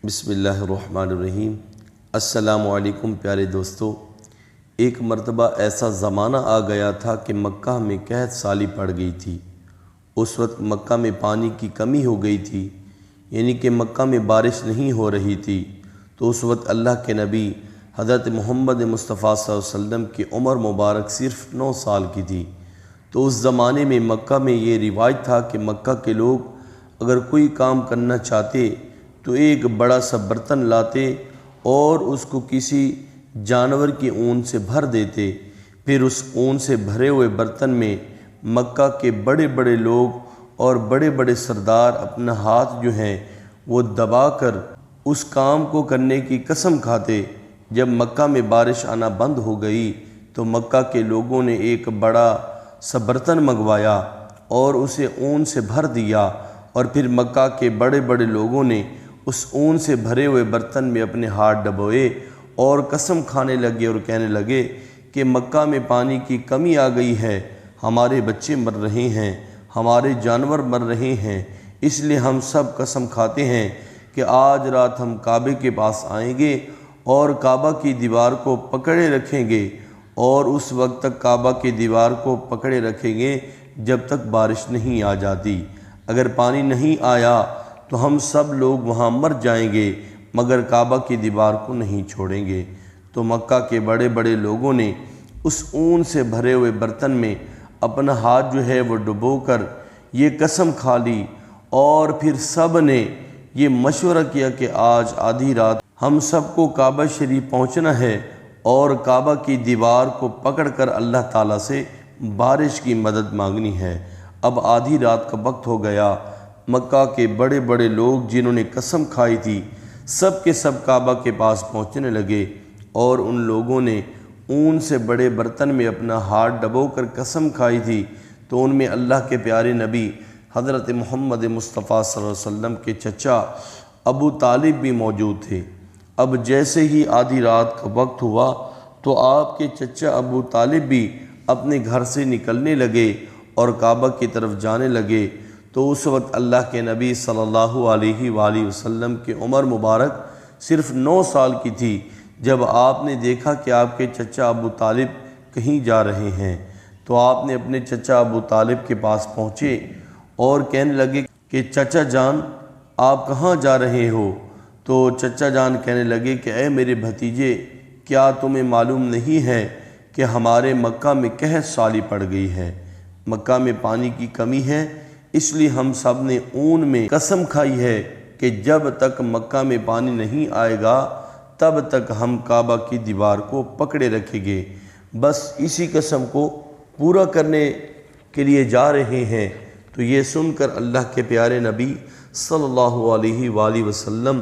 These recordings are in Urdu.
بسم اللہ الرحمن الرحیم۔ السلام علیکم پیارے دوستو۔ ایک مرتبہ ایسا زمانہ آ گیا تھا کہ مکہ میں قحط سالی پڑ گئی تھی۔ اس وقت مکہ میں پانی کی کمی ہو گئی تھی، یعنی کہ مکہ میں بارش نہیں ہو رہی تھی۔ تو اس وقت اللہ کے نبی حضرت محمد مصطفیٰ صلی اللہ علیہ وسلم کی عمر مبارک صرف 9 سال کی تھی۔ تو اس زمانے میں مکہ میں یہ رواج تھا کہ مکہ کے لوگ اگر کوئی کام کرنا چاہتے تو ایک بڑا سا برتن لاتے اور اس کو کسی جانور کی اون سے بھر دیتے۔ پھر اس اون سے بھرے ہوئے برتن میں مکہ کے بڑے بڑے لوگ اور بڑے بڑے سردار اپنا ہاتھ جو ہیں وہ دبا کر اس کام کو کرنے کی قسم کھاتے۔ جب مکہ میں بارش آنا بند ہو گئی تو مکہ کے لوگوں نے ایک بڑا سا برتن منگوایا اور اسے اون سے بھر دیا، اور پھر مکہ کے بڑے بڑے لوگوں نے اس اون سے بھرے ہوئے برتن میں اپنے ہاتھ ڈبوئے اور قسم کھانے لگے اور کہنے لگے کہ مکہ میں پانی کی کمی آ گئی ہے، ہمارے بچے مر رہے ہیں، ہمارے جانور مر رہے ہیں، اس لیے ہم سب قسم کھاتے ہیں کہ آج رات ہم کعبے کے پاس آئیں گے اور کعبہ کی دیوار کو پکڑے رکھیں گے، اور اس وقت تک کعبہ کی دیوار کو پکڑے رکھیں گے جب تک بارش نہیں آ جاتی۔ اگر پانی نہیں آیا تو ہم سب لوگ وہاں مر جائیں گے، مگر کعبہ کی دیوار کو نہیں چھوڑیں گے۔ تو مکہ کے بڑے بڑے لوگوں نے اس اون سے بھرے ہوئے برتن میں اپنا ہاتھ جو ہے وہ ڈبو کر یہ قسم کھا لی، اور پھر سب نے یہ مشورہ کیا کہ آج آدھی رات ہم سب کو کعبہ شریف پہنچنا ہے اور کعبہ کی دیوار کو پکڑ کر اللہ تعالیٰ سے بارش کی مدد مانگنی ہے۔ اب آدھی رات کا وقت ہو گیا۔ مکہ کے بڑے بڑے لوگ جنہوں نے قسم کھائی تھی سب کے سب کعبہ کے پاس پہنچنے لگے، اور ان لوگوں نے اون سے بڑے برتن میں اپنا ہاتھ ڈبو کر قسم کھائی تھی۔ تو ان میں اللہ کے پیارے نبی حضرت محمد مصطفیٰ صلی اللہ علیہ وسلم کے چچا ابو طالب بھی موجود تھے۔ اب جیسے ہی آدھی رات کا وقت ہوا تو آپ کے چچا ابو طالب بھی اپنے گھر سے نکلنے لگے اور کعبہ کی طرف جانے لگے۔ تو اس وقت اللہ کے نبی صلی اللہ علیہ وآلہ وسلم کی عمر مبارک صرف 9 سال کی تھی جب آپ نے دیکھا کہ آپ کے چچا ابو طالب کہیں جا رہے ہیں۔ تو آپ نے اپنے چچا ابو طالب کے پاس پہنچے اور کہنے لگے کہ چچا جان آپ کہاں جا رہے ہو؟ تو چچا جان کہنے لگے کہ اے میرے بھتیجے، کیا تمہیں معلوم نہیں ہے کہ ہمارے مکہ میں قحط سالی پڑ گئی ہے، مکہ میں پانی کی کمی ہے، اس لیے ہم سب نے اون میں قسم کھائی ہے کہ جب تک مکہ میں پانی نہیں آئے گا تب تک ہم کعبہ کی دیوار کو پکڑے رکھیں گے۔ بس اسی قسم کو پورا کرنے کے لیے جا رہے ہیں۔ تو یہ سن کر اللہ کے پیارے نبی صلی اللہ علیہ وآلہ وسلم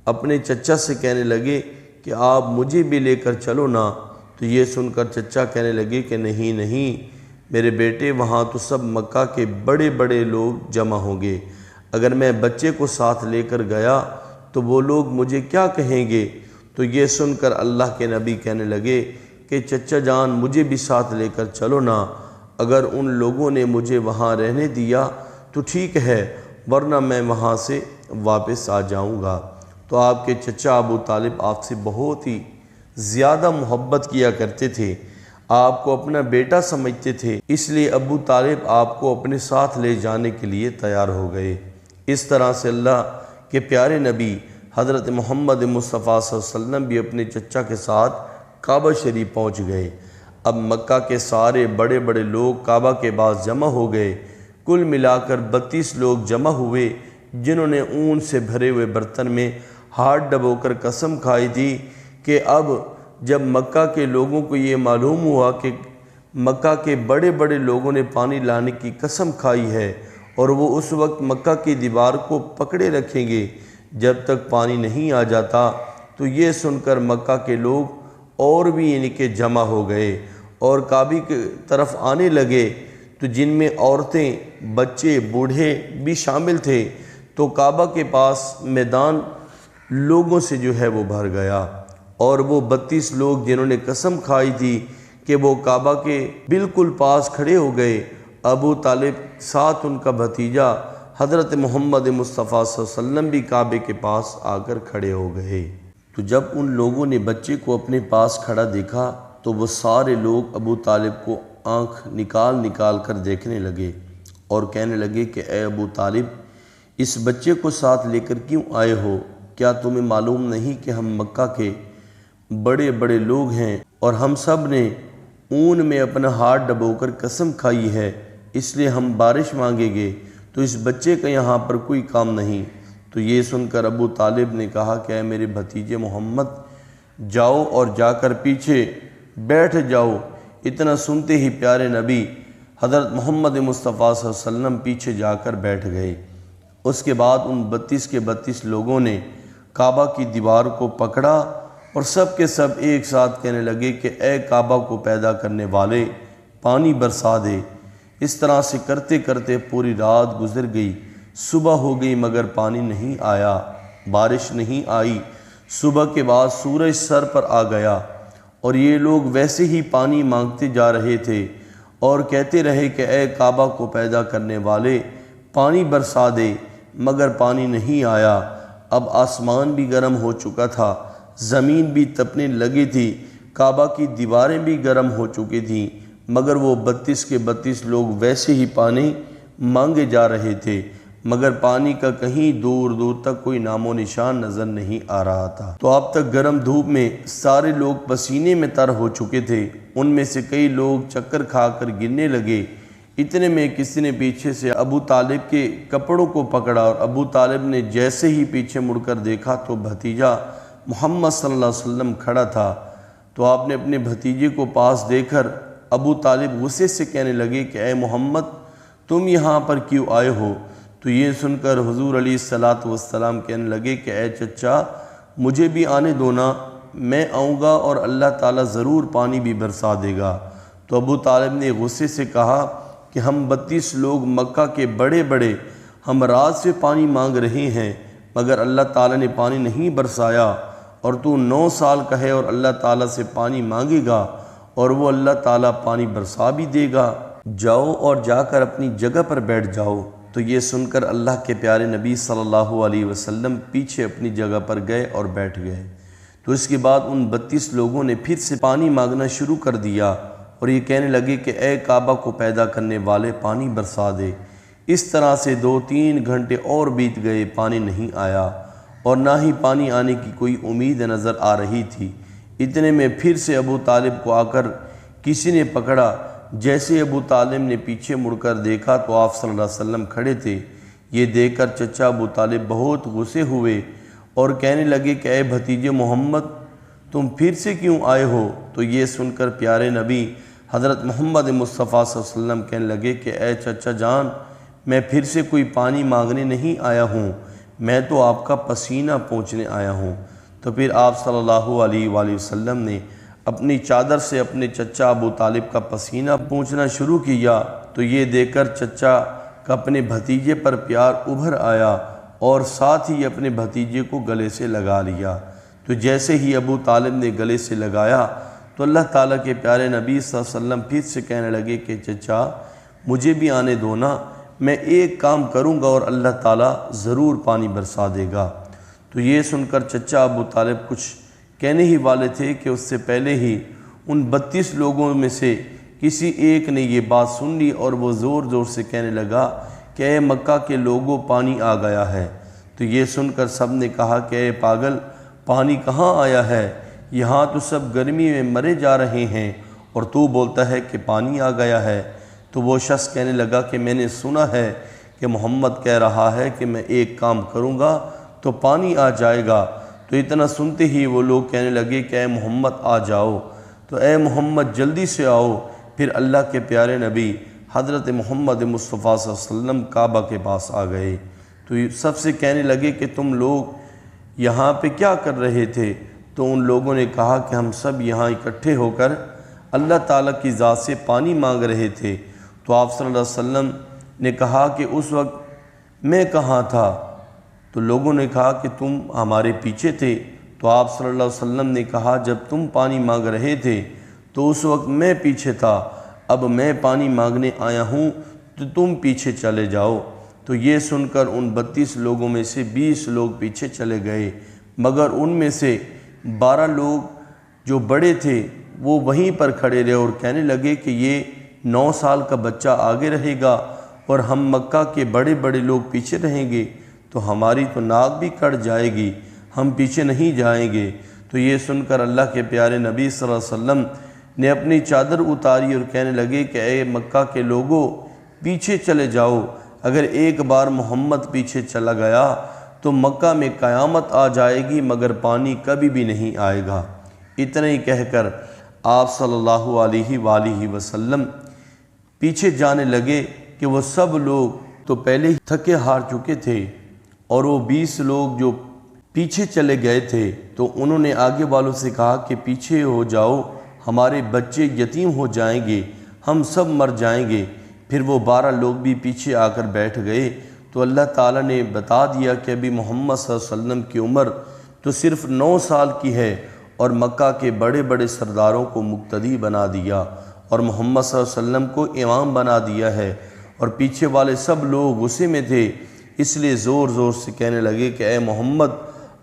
اپنے چچا سے کہنے لگے کہ آپ مجھے بھی لے کر چلو نا۔ تو یہ سن کر چچا کہنے لگے کہ نہیں نہیں میرے بیٹے، وہاں تو سب مکہ کے بڑے بڑے لوگ جمع ہوں گے، اگر میں بچے کو ساتھ لے کر گیا تو وہ لوگ مجھے کیا کہیں گے؟ تو یہ سن کر اللہ کے نبی کہنے لگے کہ چچا جان مجھے بھی ساتھ لے کر چلو نا، اگر ان لوگوں نے مجھے وہاں رہنے دیا تو ٹھیک ہے، ورنہ میں وہاں سے واپس آ جاؤں گا۔ تو آپ کے چچا ابو طالب آپ سے بہت ہی زیادہ محبت کیا کرتے تھے، آپ کو اپنا بیٹا سمجھتے تھے، اس لیے ابو طالب آپ کو اپنے ساتھ لے جانے کے لیے تیار ہو گئے۔ اس طرح سے اللہ کے پیارے نبی حضرت محمد مصطفیٰ صلی اللہ علیہ وسلم بھی اپنے چچا کے ساتھ کعبہ شریف پہنچ گئے۔ اب مکہ کے سارے بڑے بڑے لوگ کعبہ کے پاس جمع ہو گئے۔ کل ملا کر 32 لوگ جمع ہوئے جنہوں نے اون سے بھرے ہوئے برتن میں ہاتھ ڈبو کر قسم کھائی تھی کہ اب جب مکہ کے لوگوں کو یہ معلوم ہوا کہ مکہ کے بڑے بڑے لوگوں نے پانی لانے کی قسم کھائی ہے اور وہ اس وقت مکہ کی دیوار کو پکڑے رکھیں گے جب تک پانی نہیں آ جاتا، تو یہ سن کر مکہ کے لوگ اور بھی یعنی کہ جمع ہو گئے اور کعبے کی طرف آنے لگے، تو جن میں عورتیں، بچے، بوڑھے بھی شامل تھے۔ تو کعبہ کے پاس میدان لوگوں سے جو ہے وہ بھر گیا، اور وہ 32 لوگ جنہوں نے قسم کھائی تھی کہ وہ کعبہ کے بالکل پاس کھڑے ہو گئے۔ ابو طالب ساتھ ان کا بھتیجا حضرت محمد مصطفیٰ صلی اللہ علیہ وسلم بھی کعبے کے پاس آ کر کھڑے ہو گئے۔ تو جب ان لوگوں نے بچے کو اپنے پاس کھڑا دیکھا تو وہ سارے لوگ ابو طالب کو آنکھ نکال نکال کر دیکھنے لگے اور کہنے لگے کہ اے ابو طالب، اس بچے کو ساتھ لے کر کیوں آئے ہو؟ کیا تمہیں معلوم نہیں کہ ہم مکہ کے بڑے بڑے لوگ ہیں اور ہم سب نے اون میں اپنا ہاتھ ڈبو کر قسم کھائی ہے، اس لیے ہم بارش مانگیں گے، تو اس بچے کا یہاں پر کوئی کام نہیں۔ تو یہ سن کر ابو طالب نے کہا کہ اے میرے بھتیجے محمد، جاؤ اور جا کر پیچھے بیٹھ جاؤ۔ اتنا سنتے ہی پیارے نبی حضرت محمد مصطفیٰ صلی اللہ علیہ وسلم پیچھے جا کر بیٹھ گئے۔ اس کے بعد ان 32 کے 32 لوگوں نے کعبہ کی دیوار کو پکڑا اور سب کے سب ایک ساتھ کہنے لگے کہ اے کعبہ کو پیدا کرنے والے، پانی برسا دے۔ اس طرح سے کرتے کرتے پوری رات گزر گئی، صبح ہو گئی مگر پانی نہیں آیا، بارش نہیں آئی۔ صبح کے بعد سورج سر پر آ گیا اور یہ لوگ ویسے ہی پانی مانگتے جا رہے تھے اور کہتے رہے کہ اے کعبہ کو پیدا کرنے والے، پانی برسا دے، مگر پانی نہیں آیا۔ اب آسمان بھی گرم ہو چکا تھا، زمین بھی تپنے لگی تھی، کعبہ کی دیواریں بھی گرم ہو چکی تھیں، مگر وہ 32 کے 32 لوگ ویسے ہی پانی مانگے جا رہے تھے، مگر پانی کا کہیں دور دور تک کوئی نام و نشان نظر نہیں آ رہا تھا۔ تو اب تک گرم دھوپ میں سارے لوگ پسینے میں تر ہو چکے تھے، ان میں سے کئی لوگ چکر کھا کر گرنے لگے۔ اتنے میں کسی نے پیچھے سے ابو طالب کے کپڑوں کو پکڑا اور ابو طالب نے جیسے ہی پیچھے مڑ کر دیکھا تو بھتیجا محمد صلی اللہ علیہ وسلم کھڑا تھا۔ تو آپ نے اپنے بھتیجے کو پاس دے کر ابو طالب غصے سے کہنے لگے کہ اے محمد، تم یہاں پر کیوں آئے ہو؟ تو یہ سن کر حضور علیہ السلام کہنے لگے کہ اے چچا، مجھے بھی آنے دو نا، میں آؤں گا اور اللہ تعالیٰ ضرور پانی بھی برسا دے گا۔ تو ابو طالب نے غصے سے کہا کہ ہم 32 لوگ مکہ کے بڑے بڑے، ہم رات سے پانی مانگ رہے ہیں مگر اللہ تعالیٰ نے پانی نہیں برسایا، اور تو 9 سال کا ہے اور اللہ تعالیٰ سے پانی مانگے گا اور وہ اللہ تعالیٰ پانی برسا بھی دے گا، جاؤ اور جا کر اپنی جگہ پر بیٹھ جاؤ۔ تو یہ سن کر اللہ کے پیارے نبی صلی اللہ علیہ وسلم پیچھے اپنی جگہ پر گئے اور بیٹھ گئے۔ تو اس کے بعد ان 32 لوگوں نے پھر سے پانی مانگنا شروع کر دیا اور یہ کہنے لگے کہ اے کعبہ کو پیدا کرنے والے، پانی برسا دے۔ اس طرح سے 2-3 گھنٹے اور بیت گئے، پانی نہیں آیا اور نہ ہی پانی آنے کی کوئی امید نظر آ رہی تھی۔ اتنے میں پھر سے ابو طالب کو آ کر کسی نے پکڑا۔ جیسے ابو طالب نے پیچھے مڑ کر دیکھا تو آپ صلی اللہ علیہ وسلم کھڑے تھے۔ یہ دیکھ کر چچا ابو طالب بہت غصے ہوئے اور کہنے لگے کہ اے بھتیجے محمد، تم پھر سے کیوں آئے ہو؟ تو یہ سن کر پیارے نبی حضرت محمد مصطفیٰ صلی اللہ علیہ وسلم کہنے لگے کہ اے چچا جان، میں پھر سے کوئی پانی مانگنے نہیں آیا ہوں، میں تو آپ کا پسینہ پوچھنے آیا ہوں۔ تو پھر آپ صلی اللہ علیہ وآلہ وسلم نے اپنی چادر سے اپنے چچا ابو طالب کا پسینہ پوچھنا شروع کیا۔ تو یہ دیکھ کر چچا کا اپنے بھتیجے پر پیار ابھر آیا اور ساتھ ہی اپنے بھتیجے کو گلے سے لگا لیا۔ تو جیسے ہی ابو طالب نے گلے سے لگایا تو اللہ تعالیٰ کے پیارے نبی صلی اللہ علیہ وسلم پھر سے کہنے لگے کہ چچا، مجھے بھی آنے دو نا، میں ایک کام کروں گا اور اللہ تعالیٰ ضرور پانی برسا دے گا۔ تو یہ سن کر چچا ابو طالب کچھ کہنے ہی والے تھے کہ اس سے پہلے ہی ان 32 لوگوں میں سے کسی ایک نے یہ بات سن لی اور وہ زور زور سے کہنے لگا کہ اے مکہ کے لوگوں، پانی آ گیا ہے۔ تو یہ سن کر سب نے کہا کہ اے پاگل، پانی کہاں آیا ہے؟ یہاں تو سب گرمی میں مرے جا رہے ہیں اور تو بولتا ہے کہ پانی آ گیا ہے۔ تو وہ شخص کہنے لگا کہ میں نے سنا ہے کہ محمد کہہ رہا ہے کہ میں ایک کام کروں گا تو پانی آ جائے گا۔ تو اتنا سنتے ہی وہ لوگ کہنے لگے کہ اے محمد آ جاؤ۔ تو اے محمد جلدی سے آؤ۔ پھر اللہ کے پیارے نبی حضرت محمد مصطفیٰ صلی اللہ علیہ وسلم کعبہ کے پاس آ گئے۔ تو سب سے کہنے لگے کہ تم لوگ یہاں پہ کیا کر رہے تھے؟ تو ان لوگوں نے کہا کہ ہم سب یہاں اکٹھے ہو کر اللہ تعالیٰ کی ذات سے پانی مانگ رہے تھے۔ تو آپ صلی اللہ علیہ وسلم نے کہا کہ اس وقت میں کہاں تھا؟ تو لوگوں نے کہا کہ تم ہمارے پیچھے تھے۔ تو آپ صلی اللہ علیہ وسلم نے کہا جب تم پانی مانگ رہے تھے تو اس وقت میں پیچھے تھا، اب میں پانی مانگنے آیا ہوں تو تم پیچھے چلے جاؤ۔ تو یہ سن کر ان 32 لوگوں میں سے 20 لوگ پیچھے چلے گئے، مگر ان میں سے 12 لوگ جو بڑے تھے وہ وہیں پر کھڑے رہے اور کہنے لگے کہ یہ 9 سال کا بچہ آگے رہے گا اور ہم مکہ کے بڑے بڑے لوگ پیچھے رہیں گے تو ہماری تو ناک بھی کٹ جائے گی، ہم پیچھے نہیں جائیں گے۔ تو یہ سن کر اللہ کے پیارے نبی صلی اللہ علیہ وسلم نے اپنی چادر اتاری اور کہنے لگے کہ اے مکہ کے لوگوں پیچھے چلے جاؤ، اگر ایک بار محمد پیچھے چلا گیا تو مکہ میں قیامت آ جائے گی مگر پانی کبھی بھی نہیں آئے گا۔ اتنا ہی کہہ کر آپ صلی اللہ علیہ وآلہ وسلم پیچھے جانے لگے کہ وہ سب لوگ تو پہلے ہی تھکے ہار چکے تھے اور وہ 20 لوگ جو پیچھے چلے گئے تھے تو انہوں نے آگے والوں سے کہا کہ پیچھے ہو جاؤ، ہمارے بچے یتیم ہو جائیں گے، ہم سب مر جائیں گے۔ پھر وہ 12 لوگ بھی پیچھے آ کر بیٹھ گئے تو اللہ تعالیٰ نے بتا دیا کہ ابھی محمد صلی اللہ علیہ وسلم کی عمر تو صرف 9 سال کی ہے اور مکہ کے بڑے بڑے سرداروں کو مقتدی بنا دیا اور محمد صلی اللہ علیہ وسلم کو امام بنا دیا ہے، اور پیچھے والے سب لوگ غصے میں تھے، اس لیے زور زور سے کہنے لگے کہ اے محمد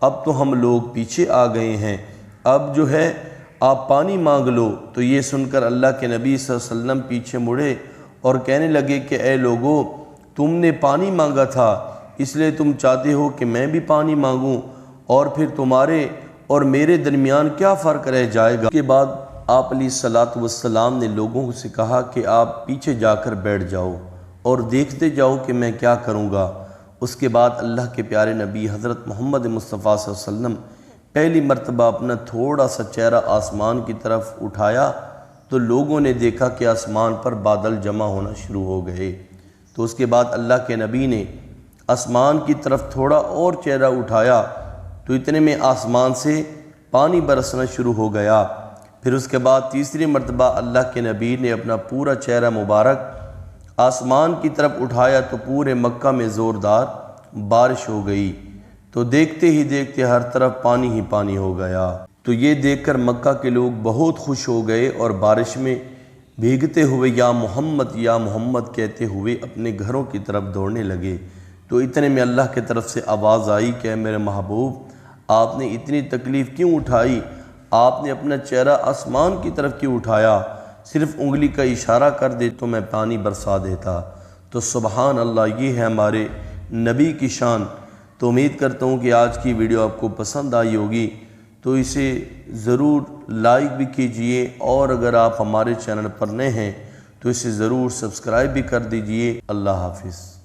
اب تو ہم لوگ پیچھے آ گئے ہیں، اب جو ہے آپ پانی مانگ لو۔ تو یہ سن کر اللہ کے نبی صلی اللہ علیہ وسلم پیچھے مڑے اور کہنے لگے کہ اے لوگوں تم نے پانی مانگا تھا اس لیے تم چاہتے ہو کہ میں بھی پانی مانگوں، اور پھر تمہارے اور میرے درمیان کیا فرق رہ جائے گا۔ اس کے بعد آپ علیہ الصلوۃ والسلام نے لوگوں سے کہا کہ آپ پیچھے جا کر بیٹھ جاؤ اور دیکھتے جاؤ کہ میں کیا کروں گا۔ اس کے بعد اللہ کے پیارے نبی حضرت محمد مصطفیٰ صلی اللہ علیہ وسلم پہلی مرتبہ اپنا تھوڑا سا چہرہ آسمان کی طرف اٹھایا تو لوگوں نے دیکھا کہ آسمان پر بادل جمع ہونا شروع ہو گئے۔ تو اس کے بعد اللہ کے نبی نے آسمان کی طرف تھوڑا اور چہرہ اٹھایا تو اتنے میں آسمان سے پانی برسنا شروع ہو گیا۔ پھر اس کے بعد تیسری مرتبہ اللہ کے نبی نے اپنا پورا چہرہ مبارک آسمان کی طرف اٹھایا تو پورے مکہ میں زوردار بارش ہو گئی، تو دیکھتے ہی دیکھتے ہر طرف پانی ہی پانی ہو گیا۔ تو یہ دیکھ کر مکہ کے لوگ بہت خوش ہو گئے اور بارش میں بھیگتے ہوئے یا محمد کہتے ہوئے اپنے گھروں کی طرف دوڑنے لگے۔ تو اتنے میں اللہ کی طرف سے آواز آئی کہ اے میرے محبوب آپ نے اتنی تکلیف کیوں اٹھائی، آپ نے اپنا چہرہ آسمان کی طرف کیوں اٹھایا، صرف انگلی کا اشارہ کر دے تو میں پانی برسا دیتا۔ تو سبحان اللہ، یہ ہے ہمارے نبی کی شان۔ تو امید کرتا ہوں کہ آج کی ویڈیو آپ کو پسند آئی ہوگی، تو اسے ضرور لائک بھی کیجئے، اور اگر آپ ہمارے چینل پر نئے ہیں تو اسے ضرور سبسکرائب بھی کر دیجئے۔ اللہ حافظ۔